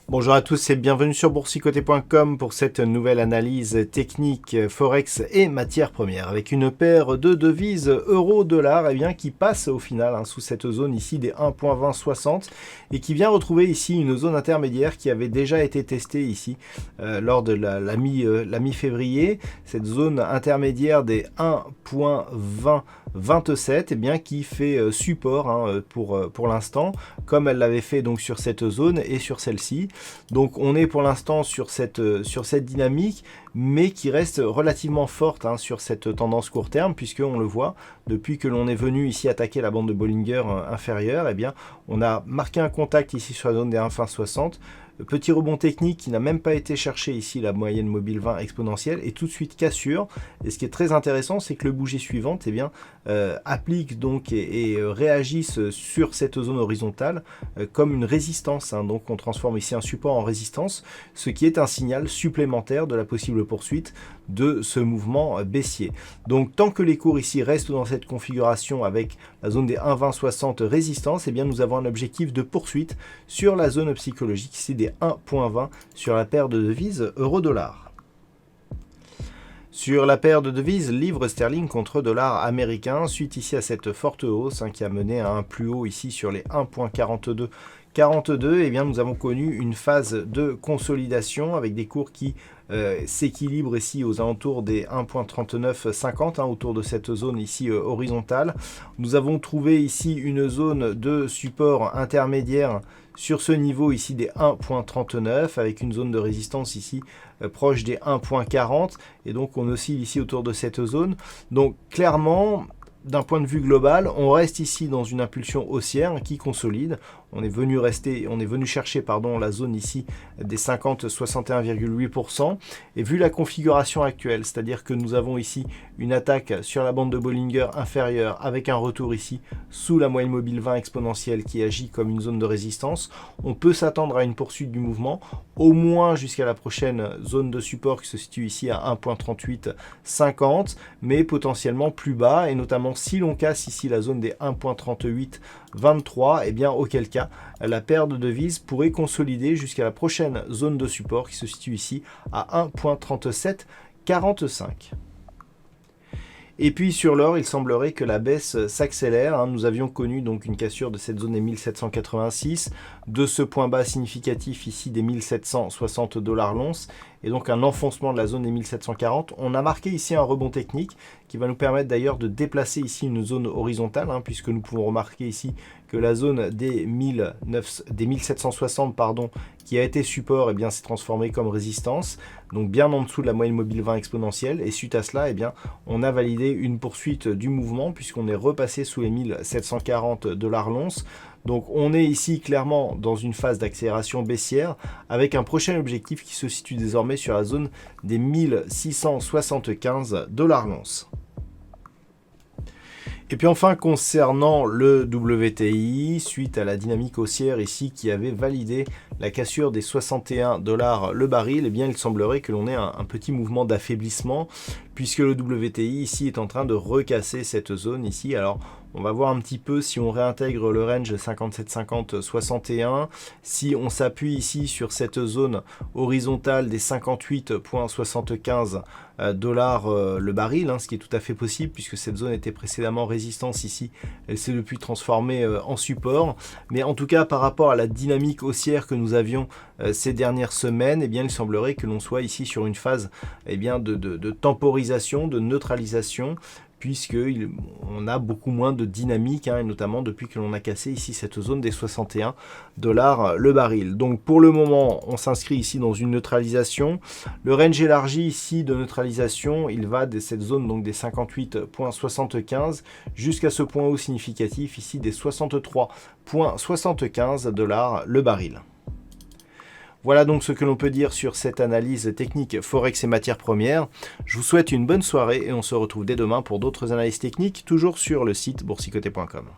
Bonjour à tous et bienvenue sur boursicoté.com pour cette nouvelle analyse technique Forex et matières premières avec une paire de devises euro-dollar qui passe au final sous cette zone ici des 1.2060 et qui vient retrouver ici une zone intermédiaire qui avait déjà été testée ici lors de la mi-février, cette zone intermédiaire des 1.2027 qui fait support pour l'instant comme elle l'avait fait donc sur cette zone et sur celle-ci. Donc on est pour l'instant sur cette dynamique, mais qui reste relativement forte sur cette tendance court terme, puisqu'on le voit, depuis que l'on est venu ici attaquer la bande de Bollinger inférieure, on a marqué un contact ici sur la zone des 1.2060. Petit rebond technique qui n'a même pas été cherché ici, la moyenne mobile 20 exponentielle, et tout de suite cassure. Et ce qui est très intéressant, c'est que le bougie suivante applique donc et réagisse sur cette zone horizontale comme une résistance. Donc on transforme ici un support en résistance, ce qui est un signal supplémentaire de la possible poursuite de ce mouvement baissier. Donc tant que les cours ici restent dans cette configuration avec la zone des 1.2060 résistance, nous avons un objectif de poursuite sur la zone psychologique ici des 1.20 sur la paire de devises euro-dollar. Sur la paire de devises livre sterling contre dollar américain, suite ici à cette forte hausse qui a mené à un plus haut ici sur les 1.42, nous avons connu une phase de consolidation avec des cours qui s'équilibrent ici aux alentours des 1.3950, autour de cette zone ici horizontale. Nous avons trouvé ici une zone de support intermédiaire sur ce niveau ici des 1.39 avec une zone de résistance ici proche des 1.40 et donc on oscille ici autour de cette zone. Donc clairement, d'un point de vue global, on reste ici dans une impulsion haussière qui consolide. On est venu chercher la zone ici des 61,8%. Et vu la configuration actuelle, c'est-à-dire que nous avons ici une attaque sur la bande de Bollinger inférieure avec un retour ici sous la moyenne mobile 20 exponentielle qui agit comme une zone de résistance, on peut s'attendre à une poursuite du mouvement, au moins jusqu'à la prochaine zone de support qui se situe ici à 1.3850, mais potentiellement plus bas, et notamment si l'on casse ici la zone des 1.3823, auquel cas la paire de devises pourrait consolider jusqu'à la prochaine zone de support qui se situe ici à 1.3745. Et puis sur l'or, il semblerait que la baisse s'accélère. Nous avions connu donc une cassure de cette zone des 1786, de ce point bas significatif ici des 1760 $ l'once, et donc un enfoncement de la zone des 1740. On a marqué ici un rebond technique qui va nous permettre d'ailleurs de déplacer ici une zone horizontale, puisque nous pouvons remarquer ici que la zone des 1760 qui a été support s'est transformée comme résistance, donc bien en dessous de la moyenne mobile 20 exponentielle, et suite à cela on a validé une poursuite du mouvement puisqu'on est repassé sous les 1740 $ l'once. Donc on est ici clairement dans une phase d'accélération baissière avec un prochain objectif qui se situe désormais sur la zone des 1675 $ l'once. Et puis enfin, concernant le WTI, suite à la dynamique haussière ici qui avait validé la cassure des 61 $ le baril, il semblerait que l'on ait un petit mouvement d'affaiblissement puisque le WTI ici est en train de recasser cette zone ici. Alors on va voir un petit peu si on réintègre le range 57,50-61, si on s'appuie ici sur cette zone horizontale des 58,75 $ le baril, ce qui est tout à fait possible puisque cette zone était précédemment résistance ici, elle s'est depuis transformée en support. Mais en tout cas par rapport à la dynamique haussière que nous avions ces dernières semaines, il semblerait que l'on soit ici sur une phase de temporisation, de neutralisation, puisqu'on a beaucoup moins de dynamique, et notamment depuis que l'on a cassé ici cette zone des 61 $ le baril. Donc pour le moment, on s'inscrit ici dans une neutralisation. Le range élargi ici de neutralisation, il va de cette zone donc des 58,75 jusqu'à ce point haut significatif ici des 63,75 $ le baril. Voilà donc ce que l'on peut dire sur cette analyse technique Forex et matières premières. Je vous souhaite une bonne soirée et on se retrouve dès demain pour d'autres analyses techniques, toujours sur le site boursicoté.com.